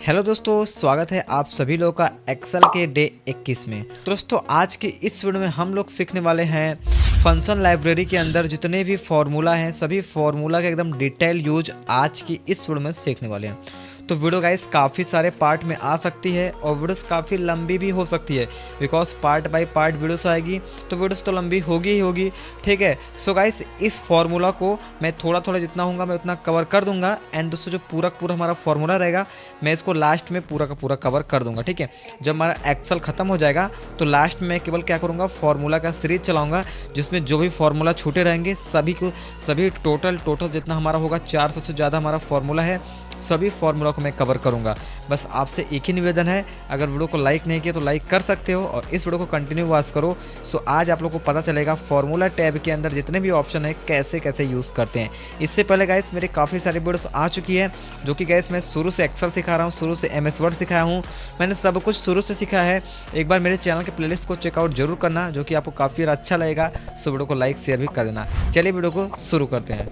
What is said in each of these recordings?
Hello दोस्तों, स्वागत है आप सभी लोगों का एक्सेल के डे 21 में। दोस्तों आज की इस वीडियो में हम लोग सीखने वाले हैं फंक्शन लाइब्रेरी के अंदर जितने भी फार्मूला हैं सभी फार्मूला का एकदम डिटेल यूज आज की इस वीडियो में सीखने वाले हैं। तो वीडियो गाइस काफ़ी सारे पार्ट में आ सकती है और वीडियोस काफ़ी लंबी भी हो सकती है, because part by part videos आएगी तो वीडियोस तो लंबी होगी ही होगी। ठीक है, सो गाइस इस फार्मूला को मैं थोड़ा थोड़ा जितना होगा मैं उतना कवर कर दूंगा। एंड दोस्तों जो पूरा हमारा फार्मूला रहेगा मैं इसको लास्ट में पूरा का पूरा कवर कर दूंगा। ठीक है, जब हमारा एक्सेल खत्म हो जाएगा तो लास्ट में मैं केवल क्या करूँगा, फार्मूला का सीरीज चलाऊँगा जिसमें जो भी फार्मूला छूटे रहेंगे सभी टोटल जितना हमारा होगा 400 से ज़्यादा हमारा फार्मूला है, सभी फार्मूला को मैं कवर करूंगा। बस आपसे एक ही निवेदन है, अगर वीडियो को लाइक नहीं किया तो लाइक कर सकते हो और इस वीडियो को कंटिन्यू वॉच करो। सो आज आप लोगों को पता चलेगा फार्मूला टैब के अंदर जितने भी ऑप्शन है कैसे कैसे यूज़ करते हैं। इससे पहले गाइस मेरे काफ़ी सारी वीडियोस आ चुकी है जो कि गाइस मैं शुरू से एक्सेल सिखा रहा हूँ, शुरू से MS वर्ड सिखाया हूँ, मैंने सब कुछ शुरू से सीखा है। एक बार मेरे चैनल के प्लेलिस्ट को चेकआउट जरूर करना जो कि आपको काफ़ी अच्छा लगेगा। सो वीडियो को लाइक शेयर भी कर देना। चलिए वीडियो को शुरू करते हैं।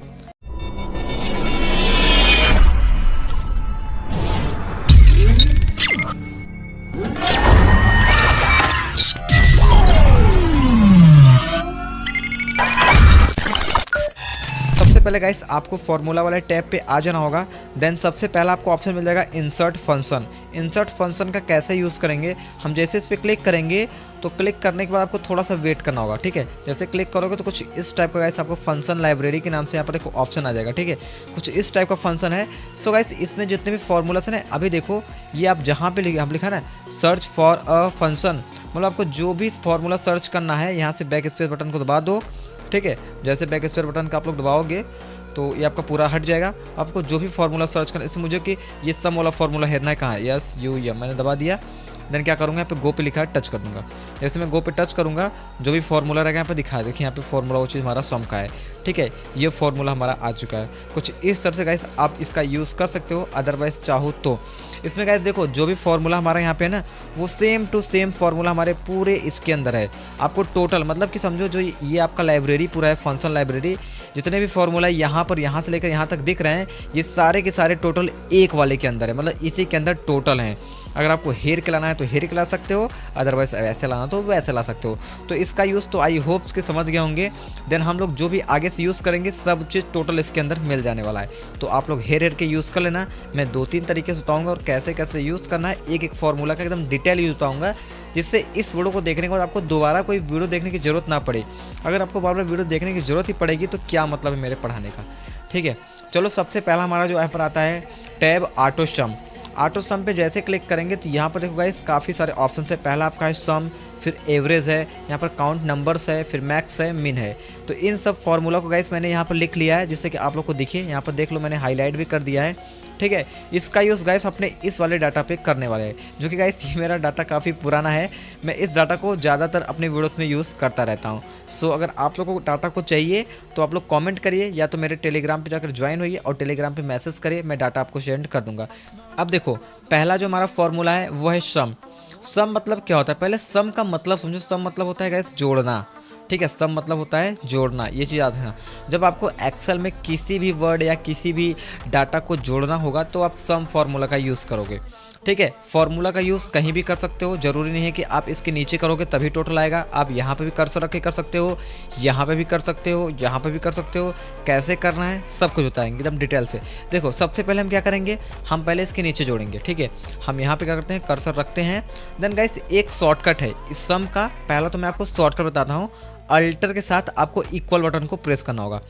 सबसे पहले गाइस आपको फार्मूला वाले टैब पे आ जाना होगा। देन सबसे पहला आपको ऑप्शन मिल जाएगा इंसर्ट फंक्शन। इंसर्ट फंक्शन का कैसे यूज़ करेंगे, हम जैसे इस पर क्लिक करेंगे तो क्लिक करने के बाद आपको थोड़ा सा वेट करना होगा। ठीक है, जैसे क्लिक करोगे तो कुछ इस टाइप का गाइस आपको फंक्शन लाइब्रेरी के नाम से यहाँ पर एक ऑप्शन आ जाएगा। ठीक है, कुछ इस टाइप का फंक्शन है। सो गाइस इसमें जितने भी फार्मूलास हैं अभी देखो ये आप जहाँ पे हम लिखा ना सर्च फॉर अ फंक्शन, मतलब आपको जो भी फार्मूला सर्च करना है यहाँ से बैक स्पेस बटन को दबा दो। ठीक है, जैसे बैक स्पेस बटन का आप लोग दबाओगे तो ये आपका पूरा हट जाएगा। आपको जो भी फार्मूला सर्च करना, इससे मुझे कि ये सम वाला फार्मूला हेरना है कहाँ है, यस यू एम मैंने दबा दिया। देन क्या करूँगा, यहाँ पे गो पे लिखा है टच कर दूंगा। जैसे मैं गो पे टच करूँगा जो भी फार्मूला रहेगा यहाँ पे दिखा देखिए यहाँ पे फार्मूला वो चीज़ हमारा सम का है। ठीक है, ये फार्मूला हमारा आ चुका है। कुछ इस तरह से गाइस आप इसका यूज़ कर सकते हो, अदरवाइज चाहो तो इसमें गाइस देखो जो भी फार्मूला हमारा यहाँ पे है ना वो सेम टू सेम फार्मूला हमारे पूरे इसके अंदर है। आपको टोटल मतलब कि समझो जो ये आपका लाइब्रेरी पूरा है फंक्शन लाइब्रेरी, जितने भी फार्मूला यहाँ से लेकर यहाँ तक दिख रहे हैं ये सारे के सारे टोटल एक वाले के अंदर है, मतलब इसी के अंदर टोटल हैं। अगर आपको हेयर के लाना है तो हेयर के ला सकते हो, अदरवाइज वैसे लाना तो वैसे ला सकते हो। तो इसका यूज़ तो आई होप्स के समझ गए होंगे। देन हम लोग जो भी आगे से यूज़ करेंगे सब चीज़ टोटल इसके अंदर मिल जाने वाला है। तो आप लोग हेयर के यूज़ कर लेना। मैं 2-3 तरीके से बताऊँगा और कैसे कैसे यूज़ करना है, एक फार्मूला का एकदम डिटेल यूज़ बताऊँगा जिससे इस वीडियो को देखने के बाद आपको दोबारा कोई वीडियो देखने की ज़रूरत ना पड़े। अगर आपको बार बार वीडियो देखने की ज़रूरत ही पड़ेगी तो क्या मतलब है मेरे पढ़ाने का। ठीक है, चलो सबसे पहला हमारा जो यहाँ पर आता है टैब ऑटो सम। ऑटो सम पे जैसे क्लिक करेंगे तो यहाँ पर देखो गाइस काफ़ी सारे ऑप्शन है। पहला आपका है सम, फिर एवरेज है, यहाँ पर काउंट नंबर्स है, फिर मैक्स है, मिन है। तो इन सब फार्मूला को गाइस मैंने यहाँ पर लिख लिया है जिससे कि आप लोग को दिखे। यहाँ पर देख लो मैंने हाईलाइट भी कर दिया है। ठीक है, इसका यूज़ गाइस अपने इस वाले डाटा पे करने वाले हैं जो कि गाइस ये मेरा डाटा काफ़ी पुराना है। मैं इस डाटा को ज़्यादातर अपने वीडियोस में यूज़ करता रहता हूँ। सो अगर आप लोगों को डाटा को चाहिए तो आप लोग कमेंट करिए या तो मेरे टेलीग्राम पे जाकर ज्वाइन होइए और टेलीग्राम पे मैसेज करिए, मैं डाटा आपको सेंड कर दूँगा। अब देखो पहला जो हमारा फार्मूला है वो है सम। सम मतलब क्या होता है, पहले सम का मतलब समझो। सम मतलब होता है गाइस जोड़ना। ठीक है, सम मतलब होता है जोड़ना, ये चीज़ याद रखना। जब आपको एक्सेल में किसी भी वर्ड या किसी भी डाटा को जोड़ना होगा तो आप सम फार्मूला का यूज़ करोगे। ठीक है, फार्मूला का यूज़ कहीं भी कर सकते हो, ज़रूरी नहीं है कि आप इसके नीचे करोगे तभी टोटल आएगा। आप यहाँ पे भी कर्सर रख के कर सकते हो, यहाँ पे भी कर सकते हो, यहाँ पे भी कर सकते हो। कैसे करना है सब कुछ बताएंगे एकदम डिटेल से। देखो सबसे पहले हम क्या करेंगे, हम पहले इसके नीचे जोड़ेंगे। ठीक है, हम यहाँ पे क्या करते हैं कर्सर रखते हैं। देन गाइस एक शॉर्टकट है इस सम का। पहला तो मैं आपको शॉर्टकट बताता हूँ। अल्टर के साथ आपको इक्वल बटन को प्रेस करना होगा।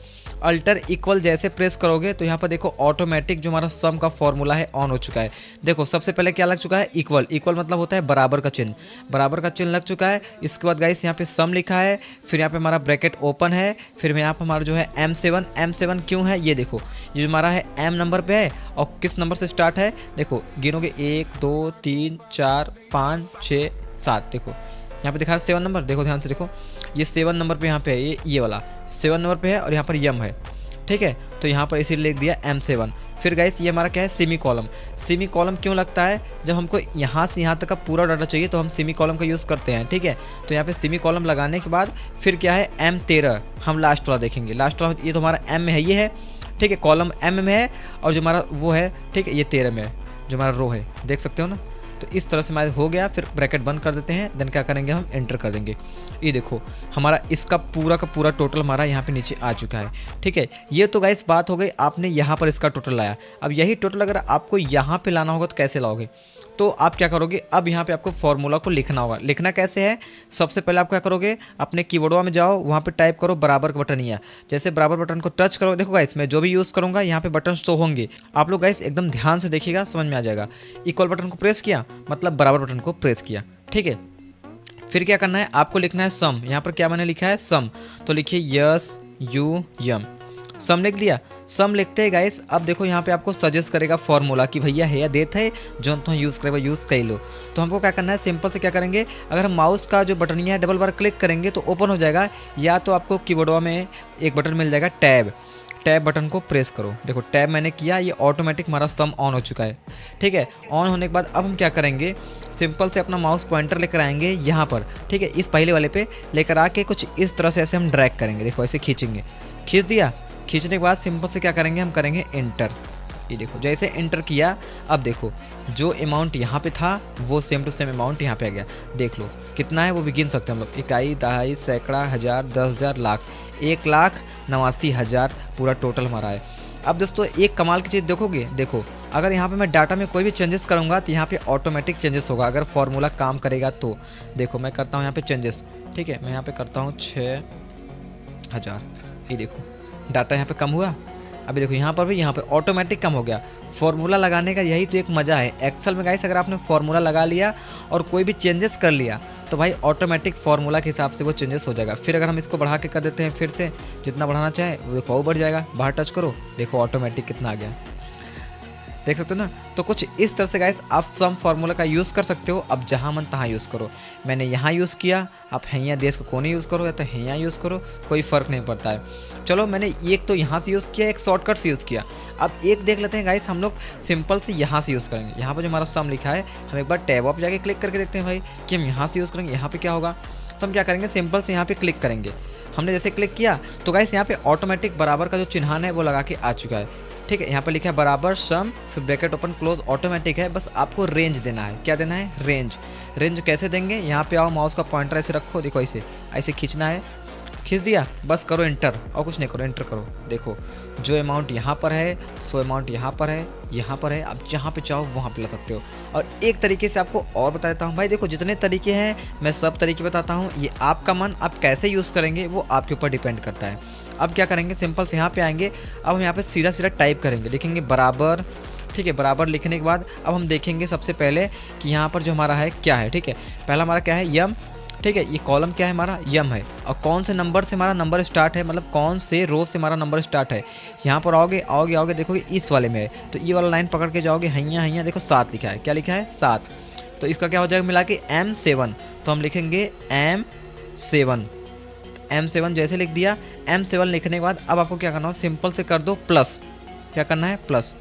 अल्टर इक्वल जैसे प्रेस करोगे तो यहाँ पर देखो ऑटोमेटिक जो हमारा सम का फॉर्मूला है ऑन हो चुका है। देखो सबसे पहले क्या लग चुका है, इक्वल। इक्वल मतलब होता है बराबर का चिन्ह, बराबर का चिन्ह लग चुका है। इसके बाद गाइस यहाँ पे सम लिखा है, फिर यहाँ पे हमारा ब्रैकेट ओपन है, फिर यहाँ पे हमारा जो है M7 क्यों है ये देखो, ये हमारा है M नंबर पे है और किस नंबर से स्टार्ट है देखो, गिनोगे 1 2 3 4 5 6 7। देखो यहाँ पे दिखा है 7 नंबर, देखो ध्यान से देखो ये 7 नंबर पे यहाँ पे है, ये वाला 7 नंबर पे है और यहाँ पर यम है। ठीक है, तो यहाँ पर इसीलिए लिख दिया M7। फिर गाइस ये हमारा क्या है, सेमी कॉलम। सेमी कॉलम क्यों लगता है, जब हमको यहाँ से यहाँ तक का पूरा डाटा चाहिए तो हम सेमी कॉलम का यूज़ करते हैं। ठीक है, तो यहाँ पे सेमी कॉलम लगाने के बाद फिर क्या है M13, हम लास्ट वाला देखेंगे। लास्ट वाला ये तो हमारा M में है, ये है। ठीक है, कॉलम M में है और जो हमारा वो है ठीक है ये 13 में है। जो हमारा रो है, देख सकते हो ना। तो इस तरह से हमारा हो गया, फिर ब्रैकेट बंद कर देते हैं, देन क्या करेंगे हम एंटर कर देंगे। ये देखो हमारा इसका पूरा का पूरा टोटल हमारा यहाँ पे नीचे आ चुका है, ठीक है। ये तो गाइस बात हो गई, आपने यहाँ पर इसका टोटल लाया। अब यही टोटल अगर आपको यहाँ पे लाना होगा तो कैसे लाओगे, तो आप क्या करोगे, अब यहाँ पे आपको फॉर्मूला को लिखना होगा। लिखना कैसे है, सबसे पहले आप क्या करोगे, अपने कीबोर्ड में जाओ, वहाँ पे टाइप करो बराबर का बटन। या जैसे बराबर बटन को टच करो, देखो गाइस मैं जो भी यूज़ करूँगा यहाँ पे बटन शो होंगे, आप लोग गाइस एकदम ध्यान से देखिएगा, समझ में आ जाएगा। इक्वल बटन को प्रेस किया मतलब बराबर बटन को प्रेस किया, ठीक है। फिर क्या करना है, आपको लिखना है सम। यहाँ पर क्या मैंने लिखा है सम, तो लिखिए SUM, सम लिख दिया। सम लिखते हैं गाइस, अब देखो यहाँ पे आपको सजेस्ट करेगा फॉर्मूला कि भैया है या देता है जो तुम यूज़ करेगा यूज़ कर लो। तो हमको क्या करना है, सिंपल से क्या करेंगे, अगर हम माउस का जो बटन है डबल बार क्लिक करेंगे तो ओपन हो जाएगा, या तो आपको कीबोर्ड में एक बटन मिल जाएगा टैब, टैब बटन को प्रेस करो। देखो टैब मैंने किया, ये ऑटोमेटिक हमारा सम ऑन हो चुका है, ठीक है। ऑन होने के बाद अब हम क्या करेंगे, सिंपल से अपना माउस पॉइंटर लेकर आएंगे यहाँ पर, ठीक है। इस पहले वाले पे लेकर आके कुछ इस तरह से ऐसे हम ड्रैग करेंगे, देखो ऐसे खींचेंगे, खींच दिया। खींचने के बाद सिंपल से क्या करेंगे, हम करेंगे एंटर। ये देखो जैसे एंटर किया, अब देखो जो अमाउंट यहाँ पे था वो सेम टू सेम अमाउंट यहाँ पे आ गया। देख लो कितना है, वो भी गिन सकते हैं हम लोग, इकाई, दहाई, सैकड़ा, हज़ार, 10,000, लाख, 1,89,000 पूरा टोटल हमारा है। अब दोस्तों एक कमाल की चीज़ देखोगे, देखो अगर यहाँ पे मैं डाटा में कोई भी चेंजेस करूँगा तो यहाँ पे ऑटोमेटिक चेंजेस होगा, अगर फॉर्मूला काम करेगा तो। देखो मैं करता हूँ यहाँ पे चेंजेस, ठीक है। मैं यहाँ पे करता हूँ 6,000, ये देखो डाटा यहाँ पे कम हुआ। अभी देखो यहाँ पर भी, यहाँ पर ऑटोमेटिक कम हो गया। फॉर्मूला लगाने का यही तो एक मज़ा है एक्सेल में गाइस, अगर आपने फॉर्मूला लगा लिया और कोई भी चेंजेस कर लिया तो भाई ऑटोमेटिक फॉर्मूला के हिसाब से वो चेंजेस हो जाएगा। फिर अगर हम इसको बढ़ा के कर देते हैं, फिर से जितना बढ़ाना चाहे वो देखो वो बढ़ जाएगा। बाहर टच करो, देखो ऑटोमेटिक कितना आ गया, देख सकते हो ना। तो कुछ इस तरह से गाइस आप सम फार्मूला का यूज़ कर सकते हो। अब जहाँ मन तहाँ यूज़ करो, मैंने यहाँ यूज़ किया, आप हैया देश का कोने यूज़ करो या तो हैया यूज़ करो, कोई फ़र्क नहीं पड़ता है। चलो मैंने एक तो यहाँ से यूज़ किया, एक शॉर्टकट से यूज़ किया। अब एक देख लेते हैं गाइस, हम लोग सिंपल से यहाँ से यूज़ करेंगे। यहाँ पर जो हमारा सम लिखा है, हम एक बार टैब ऑफ जाके क्लिक करके देखते हैं भाई कि हम यहाँ से यूज़ करेंगे। यहाँ पे क्या होगा, तो हम क्या करेंगे, सिंपल से यहाँ पे क्लिक करेंगे। हमने जैसे क्लिक किया तो गाइस यहाँ पे ऑटोमेटिक बराबर का जो चिन्हान है वो लगा के आ चुका है, ठीक है। यहाँ पे लिखा है बराबर सम, फिर ब्रैकेट ओपन क्लोज, ऑटोमेटिक है। बस आपको रेंज देना है। क्या देना है, रेंज। रेंज कैसे देंगे, यहाँ पे आओ, माउस का पॉइंटर ऐसे रखो, देखो ऐसे ऐसे खींचना है, खींच दिया, बस करो एंटर, और कुछ नहीं करो, एंटर करो। देखो जो अमाउंट यहाँ पर है, सो अमाउंट यहाँ पर है, यहाँ पर है। आप जहाँ पे चाहो वहाँ पे ला सकते हो। और एक तरीके से आपको और बता देता हूँ भाई, देखो जितने तरीके हैं मैं सब तरीके बताता हूँ। ये आपका मन, आप कैसे यूज़ करेंगे वो आपके ऊपर डिपेंड करता है। अब क्या करेंगे, सिंपल से यहाँ पे आएंगे। अब हम यहाँ पे सीधा सीधा टाइप करेंगे, लिखेंगे बराबर, ठीक है। बराबर लिखने के बाद अब हम देखेंगे सबसे पहले कि यहाँ पर जो हमारा है क्या है, ठीक है। पहला हमारा क्या है, यम, ठीक है। ये कॉलम क्या है हमारा, यम है। और कौन से नंबर से हमारा नंबर स्टार्ट है, मतलब कौन से रो से हमारा नंबर स्टार्ट है। यहाँ पर आओगे आओगे आओगे, देखोगे इस वाले में है, तो ये वाला लाइन पकड़ के जाओगे, हैया हैया, देखो 7 लिखा है। क्या लिखा है, 7। तो इसका क्या हो जाएगा मिला के M7, तो हम लिखेंगे M7। M7 जैसे लिख दिया। M7 लिखने के बाद अब आपको क्या करना हो, सिंपल से कर दो प्लस। क्या करना है, प्लस।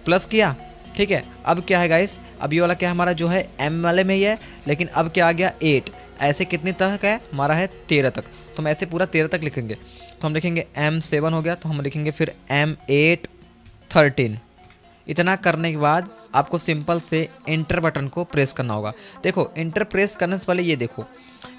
प्लस किया, ठीक है। अब क्या है गाइस, अब ये वाला क्या हमारा जो है M वाले में ही है, लेकिन अब क्या आ गया 8। ऐसे कितने तक है हमारा है 13 तक, तो हम ऐसे पूरा 13 तक लिखेंगे। तो हम लिखेंगे M7 हो गया, तो हम लिखेंगे फिर M8 13। इतना करने के बाद आपको सिंपल से एंटर बटन को प्रेस करना होगा। देखो एंटर प्रेस करने से पहले ये देखो,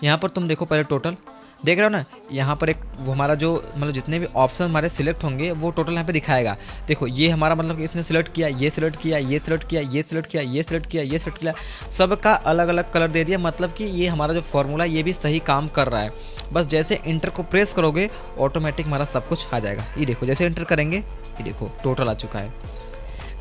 यहाँ पर तुम देखो पहले टोटल देख रहे हो ना, यहाँ पर एक वो हमारा जो मतलब जितने भी ऑप्शन हमारे सिलेक्ट होंगे वो टोटल यहाँ पे दिखाएगा। देखो ये हमारा मतलब कि इसने सिलेक्ट किया, ये सिलेक्ट किया, ये सिलेक्ट किया, ये सिलेक्ट किया, ये सिलेक्ट किया, ये सिलेक्ट किया, सबका अलग अलग कलर दे दिया। मतलब कि ये हमारा जो फॉर्मूला ये भी सही काम कर रहा है। बस जैसे इंटर को प्रेस करोगे ऑटोमेटिक हमारा सब कुछ आ जाएगा। ये देखो जैसे इंटर करेंगे, ये देखो टोटल आ चुका है,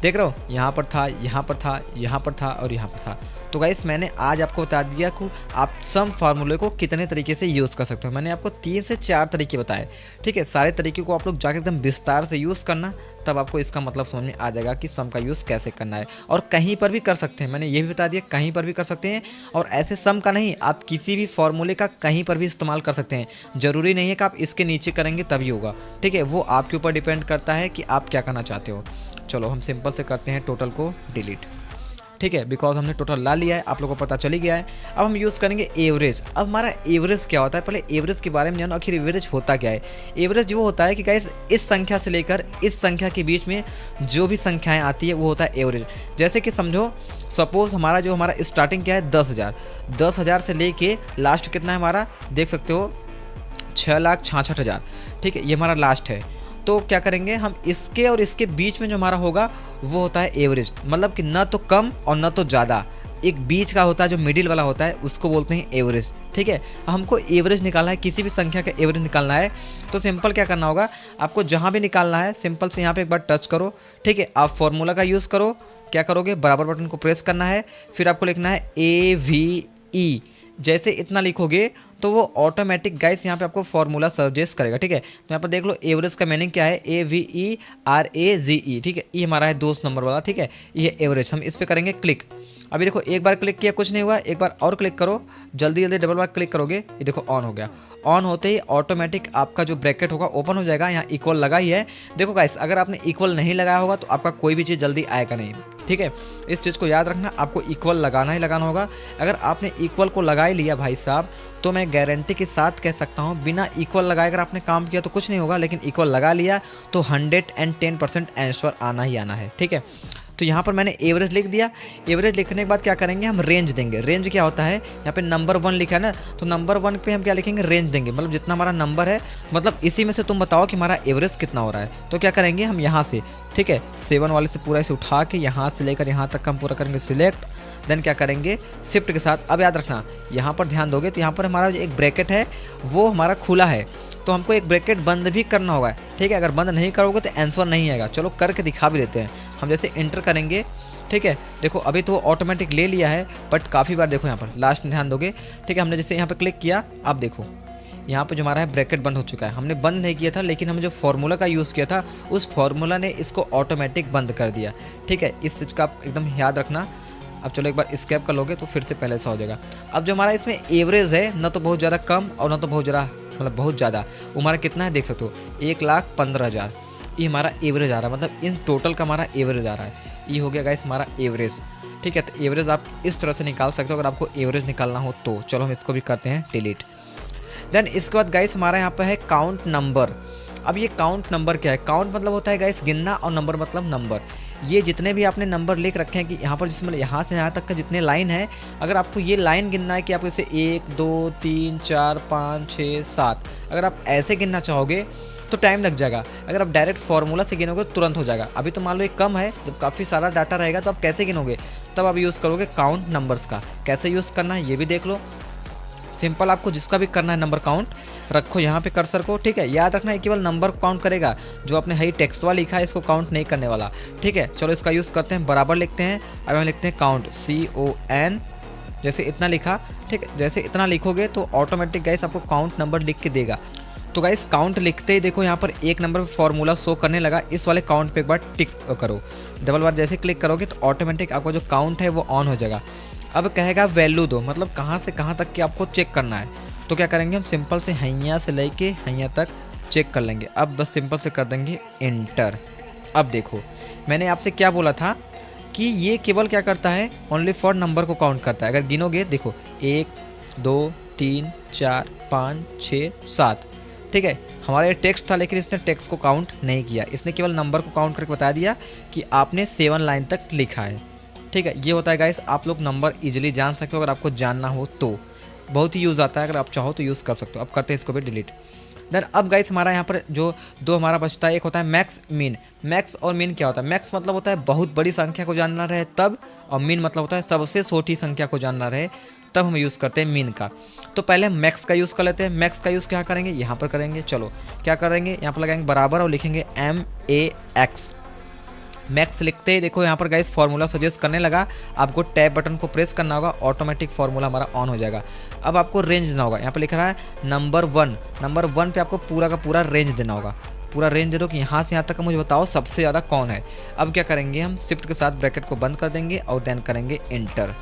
देख रहे हो। यहाँ पर था, यहाँ पर था, यहाँ पर था और यहाँ पर था। तो गाइस मैंने आज आपको बता दिया कि आप सम फार्मूले को कितने तरीके से यूज़ कर सकते हो। मैंने आपको 3 से 4 तरीके बताए, ठीक है। सारे तरीके को आप लोग जाकर एकदम विस्तार से यूज़ करना, तब आपको इसका मतलब समझ में आ जाएगा कि सम का यूज़ कैसे करना है। और कहीं पर भी कर सकते हैं, मैंने ये भी बता दिया, कहीं पर भी कर सकते हैं। और ऐसे सम का नहीं, आप किसी भी फॉर्मूले का कहीं पर भी इस्तेमाल कर सकते हैं। ज़रूरी नहीं है कि आप इसके नीचे करेंगे तभी होगा, ठीक है। वो आपके ऊपर डिपेंड करता है कि आप क्या करना चाहते हो। चलो हम सिंपल से करते हैं टोटल को डिलीट। ठीक है, बिकॉज हमने टोटल ला लिया है, आप लोगों को पता चल ही गया है। अब हम यूज़ करेंगे एवरेज। अब हमारा एवरेज क्या होता है, पहले एवरेज के बारे में जानो, आखिर एवरेज होता क्या है। एवरेज वो होता है कि गाइस इस संख्या से लेकर इस संख्या के बीच में जो भी संख्याएं आती है वो होता है एवरेज। जैसे कि समझो, सपोज हमारा स्टार्टिंग क्या है 10,000, 10,000 से लेके लास्ट कितना है हमारा, देख सकते हो 6,66,000, ठीक है, ये हमारा लास्ट है। तो क्या करेंगे हम, इसके और इसके बीच में जो हमारा होगा वो होता है एवरेज, मतलब कि ना तो कम और ना तो ज़्यादा, एक बीच का होता है जो मिडिल वाला होता है, उसको बोलते हैं एवरेज। ठीक है, हमको एवरेज निकालना है, किसी भी संख्या का एवरेज निकालना है तो सिंपल क्या करना होगा, आपको जहाँ भी निकालना है सिंपल से यहाँ पे एक बार टच करो। ठीक है, आप फॉर्मूला का यूज़ करो, क्या करोगे, बराबर बटन को प्रेस करना है, फिर आपको लिखना है AVE। जैसे इतना लिखोगे तो वो ऑटोमेटिक गाइस यहाँ पे आपको फॉर्मूला सजेस्ट करेगा। ठीक है, तो यहाँ पर देख लो एवरेज का मीनिंग क्या है, AVERAGE। ठीक है, ये हमारा है 2 नंबर वाला। ठीक है, ये एवरेज, हम इस पर करेंगे क्लिक। अभी देखो एक बार क्लिक किया कुछ नहीं हुआ, एक बार और क्लिक करो, जल्दी जल्दी डबल बार क्लिक करोगे, ये देखो ऑन हो गया। ऑन होते ही ऑटोमेटिक आपका जो ब्रैकेट होगा ओपन हो जाएगा। यहाँ इक्वल लगा ही है। देखो गाइस, अगर आपने इक्वल नहीं लगाया होगा तो आपका कोई भी चीज़ जल्दी आएगा नहीं। ठीक है, इस चीज़ को याद रखना, आपको इक्वल लगाना ही लगाना होगा। अगर आपने इक्वल को लगा ही लिया भाई साहब, तो मैं गारंटी के साथ कह सकता हूँ बिना इक्वल लगाए अगर आपने काम किया तो कुछ नहीं होगा, लेकिन इक्वल लगा लिया तो 110% आंसर आना ही आना है। ठीक है, तो यहाँ पर मैंने एवरेज लिख दिया। एवरेज लिखने के बाद क्या करेंगे, हम रेंज देंगे। रेंज क्या होता है, यहाँ पे नंबर 1 लिखा है ना, तो नंबर 1 पे हम क्या लिखेंगे, रेंज देंगे, मतलब जितना हमारा नंबर है, मतलब इसी में से तुम बताओ कि हमारा एवरेज कितना हो रहा है। तो क्या करेंगे हम यहाँ से, ठीक है, 7 वाले से पूरा इसे उठा के यहाँ से लेकर यहाँ तक हम पूरा करेंगे सिलेक्ट। देन क्या करेंगे, शिफ्ट के साथ। अब याद रखना, यहाँ पर ध्यान दोगे तो यहाँ पर हमारा जो एक ब्रैकेट है वो हमारा खुला है, तो हमको एक ब्रैकेट बंद भी करना होगा। ठीक है, अगर बंद नहीं करोगे तो आंसर नहीं आएगा। चलो करके दिखा भी देते हैं। हम जैसे इंटर करेंगे, ठीक है, देखो अभी तो ऑटोमेटिक ले लिया है, बट काफ़ी बार देखो यहाँ पर लास्ट में ध्यान दोगे। ठीक है, हमने जैसे यहाँ पर क्लिक किया, अब देखो यहाँ पे जो हमारा है ब्रैकेट बंद हो चुका है। हमने बंद नहीं किया था, लेकिन हमने जो फार्मूला का यूज़ किया था उस फार्मूला ने इसको ऑटोमेटिक बंद कर दिया। ठीक है, इस चीज़ का आप एकदम याद रखना। अब चलो एक बार स्केप कर लोगे तो फिर से पहले सा हो जाएगा। अब जो हमारा इसमें एवरेज है, ना तो बहुत ज़्यादा कम और ना तो बहुत ज़्यादा, मतलब बहुत ज़्यादा, हमारा कितना है देख सकते हो, 1,15,000 ये हमारा एवरेज आ रहा है, मतलब इन टोटल का हमारा एवरेज आ रहा है। ये हो गया गाइस हमारा एवरेज। ठीक है, तो एवरेज आप इस तरह से निकाल सकते हो अगर आपको एवरेज निकालना हो तो। चलो हम इसको भी करते हैं डिलीट। देन इसके बाद गाइस हमारा यहाँ पर है काउंट नंबर। अब ये काउंट नंबर क्या है, काउंट मतलब होता है गाइस गिनना, और नंबर मतलब नंबर। ये जितने भी आपने नंबर लिख रखे हैं कि यहाँ पर जिसमें यहाँ से यहाँ तक का जितने लाइन है, अगर आपको ये लाइन गिनना है कि आपको इसे 1 2 3 4 5 6 7, अगर आप ऐसे गिनना चाहोगे तो टाइम लग जाएगा। अगर आप डायरेक्ट फार्मूला से गिनोगे तो तुरंत हो जाएगा। अभी तो मान लो एक कम है, जब काफ़ी सारा डाटा रहेगा तो आप कैसे गिनोगे, तब आप यूज़ करोगे काउंट नंबर्स का। कैसे यूज़ करना है ये भी देख लो। सिंपल, आपको जिसका भी करना है नंबर काउंट रखो यहाँ पे कर्सर को। ठीक है, याद रखना है केवल नंबर को काउंट करेगा, जो आपने हाई टेक्स्ट वाला लिखा है इसको काउंट नहीं करने वाला। ठीक है, चलो इसका यूज़ करते हैं, बराबर लिखते हैं। अब हम लिखते हैं काउंट, CON, जैसे इतना लिखा। ठीक है, जैसे इतना लिखोगे तो ऑटोमेटिक गाइस आपको काउंट नंबर लिख के देगा। तो गाइस काउंट लिखते ही देखो यहाँ पर एक नंबर पे फॉर्मूला शो करने लगा। इस वाले काउंट पे एक बार टिक करो, डबल बार जैसे क्लिक करोगे तो ऑटोमेटिक आपका जो काउंट है वो ऑन हो जाएगा। अब कहेगा वैल्यू दो, मतलब कहाँ से कहाँ तक की आपको चेक करना है। तो क्या करेंगे हम, सिंपल से हैया से लेके हैया तक चेक कर लेंगे। अब बस सिंपल से कर देंगे इंटर। अब देखो मैंने आपसे क्या बोला था कि ये केवल क्या करता है, ओनली फॉर नंबर को काउंट करता है। अगर गिनोगे देखो 1 2 3 4 5 6 7। ठीक है, हमारा ये टेक्स्ट था लेकिन इसने टेक्स्ट को काउंट नहीं किया, इसने केवल नंबर को काउंट करके बता दिया कि आपने 7 लाइन तक लिखा है। ठीक है, ये होता है गाइस, आप लोग नंबर इजीली जान सकते हो अगर आपको जानना हो तो। बहुत ही यूज़ आता है, अगर आप चाहो तो यूज़ कर सकते हो। अब करते हैं इसको भी डिलीट। देन अब गाइस हमारा यहाँ पर जो दो हमारा बचता है, एक होता है मैक्स मीन। मैक्स और मीन क्या होता है, मैक्स मतलब होता है बहुत बड़ी संख्या को जानना रहे तब, और मीन मतलब होता है सबसे छोटी संख्या को जानना रहे तब हम यूज़ करते हैं मीन का। तो पहले हम मैक्स का यूज़ कर लेते हैं। मैक्स का यूज़ क्या करेंगे, यहाँ पर करेंगे। चलो क्या करेंगे, यहाँ पर लगाएंगे बराबर और लिखेंगे MAX। मैक्स लिखते ही देखो यहाँ पर गाइस फार्मूला सजेस्ट करने लगा, आपको टैब बटन को प्रेस करना होगा, ऑटोमेटिक फार्मूला हमारा ऑन हो जाएगा। अब आपको रेंज देना होगा, यहाँ पर लिख रहा है नंबर 1। नंबर 1 पे आपको पूरा का पूरा रेंज देना होगा। पूरा रेंज दे दो कि यहाँ से यहाँ तक का मुझे बताओ सबसे ज़्यादा कौन है। अब क्या करेंगे हम, शिफ्ट के साथ ब्रैकेट को बंद कर देंगे और देन करेंगे इंटर।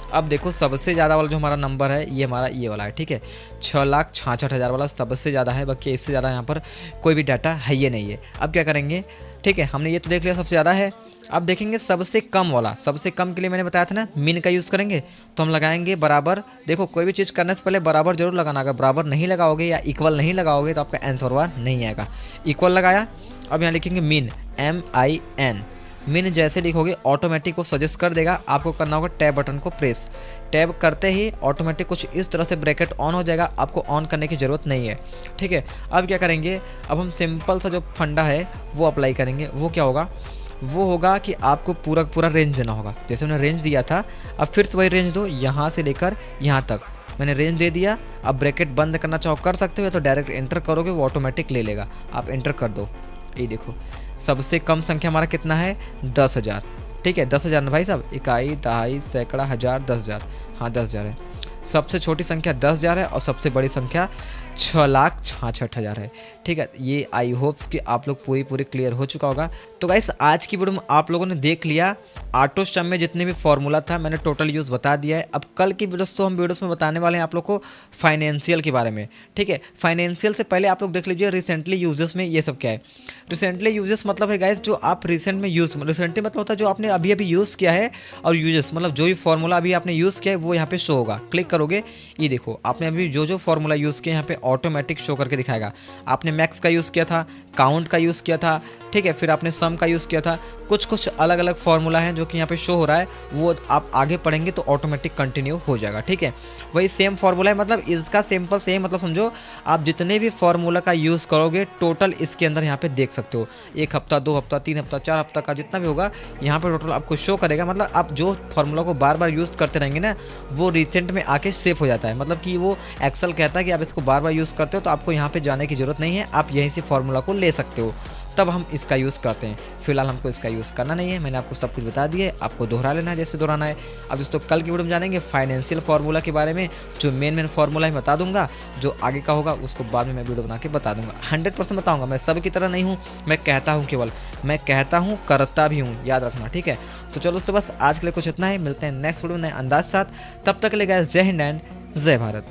अब देखो सबसे ज़्यादा वाला जो हमारा नंबर है ये हमारा ये वाला है। ठीक है, 6,66,000 वाला सबसे ज़्यादा है, बाकी इससे ज़्यादा यहाँ पर कोई भी डाटा है ये नहीं है। अब क्या करेंगे, ठीक है, हमने ये तो देख लिया सबसे ज़्यादा है। अब देखेंगे सबसे कम वाला, सबसे कम के लिए मैंने बताया था ना मिन का यूज़ करेंगे, तो हम लगाएंगे बराबर। देखो कोई भी चीज़ करने से पहले बराबर जरूर लगाना, अगर बराबर नहीं लगाओगे या इक्वल नहीं लगाओगे तो आपका आंसर हुआ नहीं आएगा। इक्वल लगाया, अब यहाँ लिखेंगे मिन, MIN। मिन जैसे लिखोगे ऑटोमेटिक वो सजेस्ट कर देगा, आपको करना होगा टैब बटन को प्रेस। टैब करते ही ऑटोमेटिक कुछ इस तरह से ब्रैकेट ऑन हो जाएगा, आपको ऑन करने की ज़रूरत नहीं है। ठीक है, अब क्या करेंगे, अब हम सिंपल सा जो फंडा है वो अप्लाई करेंगे। वो क्या होगा, वो होगा कि आपको पूरा पूरा रेंज देना होगा। जैसे मैंने रेंज दिया था, अब फिर से वही रेंज दो, यहाँ से लेकर यहाँ तक मैंने रेंज दे दिया। अब ब्रैकेट बंद करना चाहो कर सकते हो, या तो डायरेक्ट एंटर करोगे वो ऑटोमेटिक ले लेगा। आप एंटर कर दो, ये देखो सबसे कम संख्या हमारा कितना है, 10,000। ठीक है, 10,000 ना भाई साहब, इकाई, दहाई, सैकड़ा, हज़ार, 10,000। हाँ 10,000 है। सबसे छोटी संख्या 10,000 है और सबसे बड़ी संख्या 6,66,000 है। ठीक है, ये आई होप्स कि आप लोग पूरी क्लियर हो चुका होगा। तो गाइस आज की वीडियो में आप लोगों ने देख लिया ऑटो सम में जितने भी फॉर्मूला था मैंने टोटल यूज़ बता दिया है। अब कल की वीडियोस तो हम वीडियोस में बताने वाले हैं आप लोग को फाइनेंशियल के बारे में। ठीक है, फाइनेंशियल से पहले आप लोग देख लीजिए रिसेंटली यूजेस में ये सब क्या है। रिसेंटली यूजेस मतलब है गाइस जो आप रिसेंट में यूज़, रिसेंटली मतलब होता है जो आपने अभी यूज़ किया है, और यूजेस मतलब जो भी फॉर्मूला अभी आपने यूज़ किया है वो यहाँ पे शो होगा। क्लिक करोगे, ये देखो आपने अभी जो फॉर्मूला यूज़ किया यहाँ पे ऑटोमेटिक शो करके दिखाएगा। आपने मैक्स का यूज़ किया था, काउंट का यूज़ किया था, ठीक है, फिर आपने सम का यूज़ किया था। कुछ अलग अलग फॉर्मूला हैं जो कि यहाँ पे शो हो रहा है, वो आप आगे पढ़ेंगे तो ऑटोमेटिक कंटिन्यू हो जाएगा। ठीक है, वही सेम फार्मूला है, मतलब इसका सिंपल सेम मतलब समझो आप जितने भी फार्मूला का यूज़ करोगे टोटल इसके अंदर यहाँ पे देख सकते हो। 1 हफ्ता, 2 हफ्ता, 3 हफ्ता, 4 हफ्ता का जितना भी होगा यहाँ पे टोटल आपको शो करेगा। मतलब आप जो फार्मूला को बार बार यूज़ करते रहेंगे ना वो रिसेंट में आके सेव हो जाता है। मतलब कि वो एक्सेल कहता है कि आप इसको बार बार यूज़ करते हो तो आपको यहाँ पे जाने की ज़रूरत नहीं है, आप यहीं से फार्मूला को ले सकते हो, तब हम इसका यूज़ करते हैं। फिलहाल हमको इसका यूज़ करना नहीं है, मैंने आपको सब कुछ बता दिया है, आपको दोहरा लेना है जैसे दोहराना है। अब दोस्तों कल की वीडियो में जानेंगे फाइनेंशियल फार्मूला के बारे में, जो मेन फार्मूला है बता दूंगा, जो आगे का होगा उसको बाद में मैं वीडियो बना के बता दूंगा। 100% बताऊंगा, मैं सब की तरह नहीं हूँ, मैं कहता हूँ, केवल मैं कहता हूँ करता भी हूँ, याद रखना। ठीक है, तो चलो दोस्तों बस आज के लिए कुछ इतना ही, मिलते हैं नेक्स्ट वीडियो नए अंदाज साथ। तब तक के लिए गाइस जय हिंद एंड जय भारत।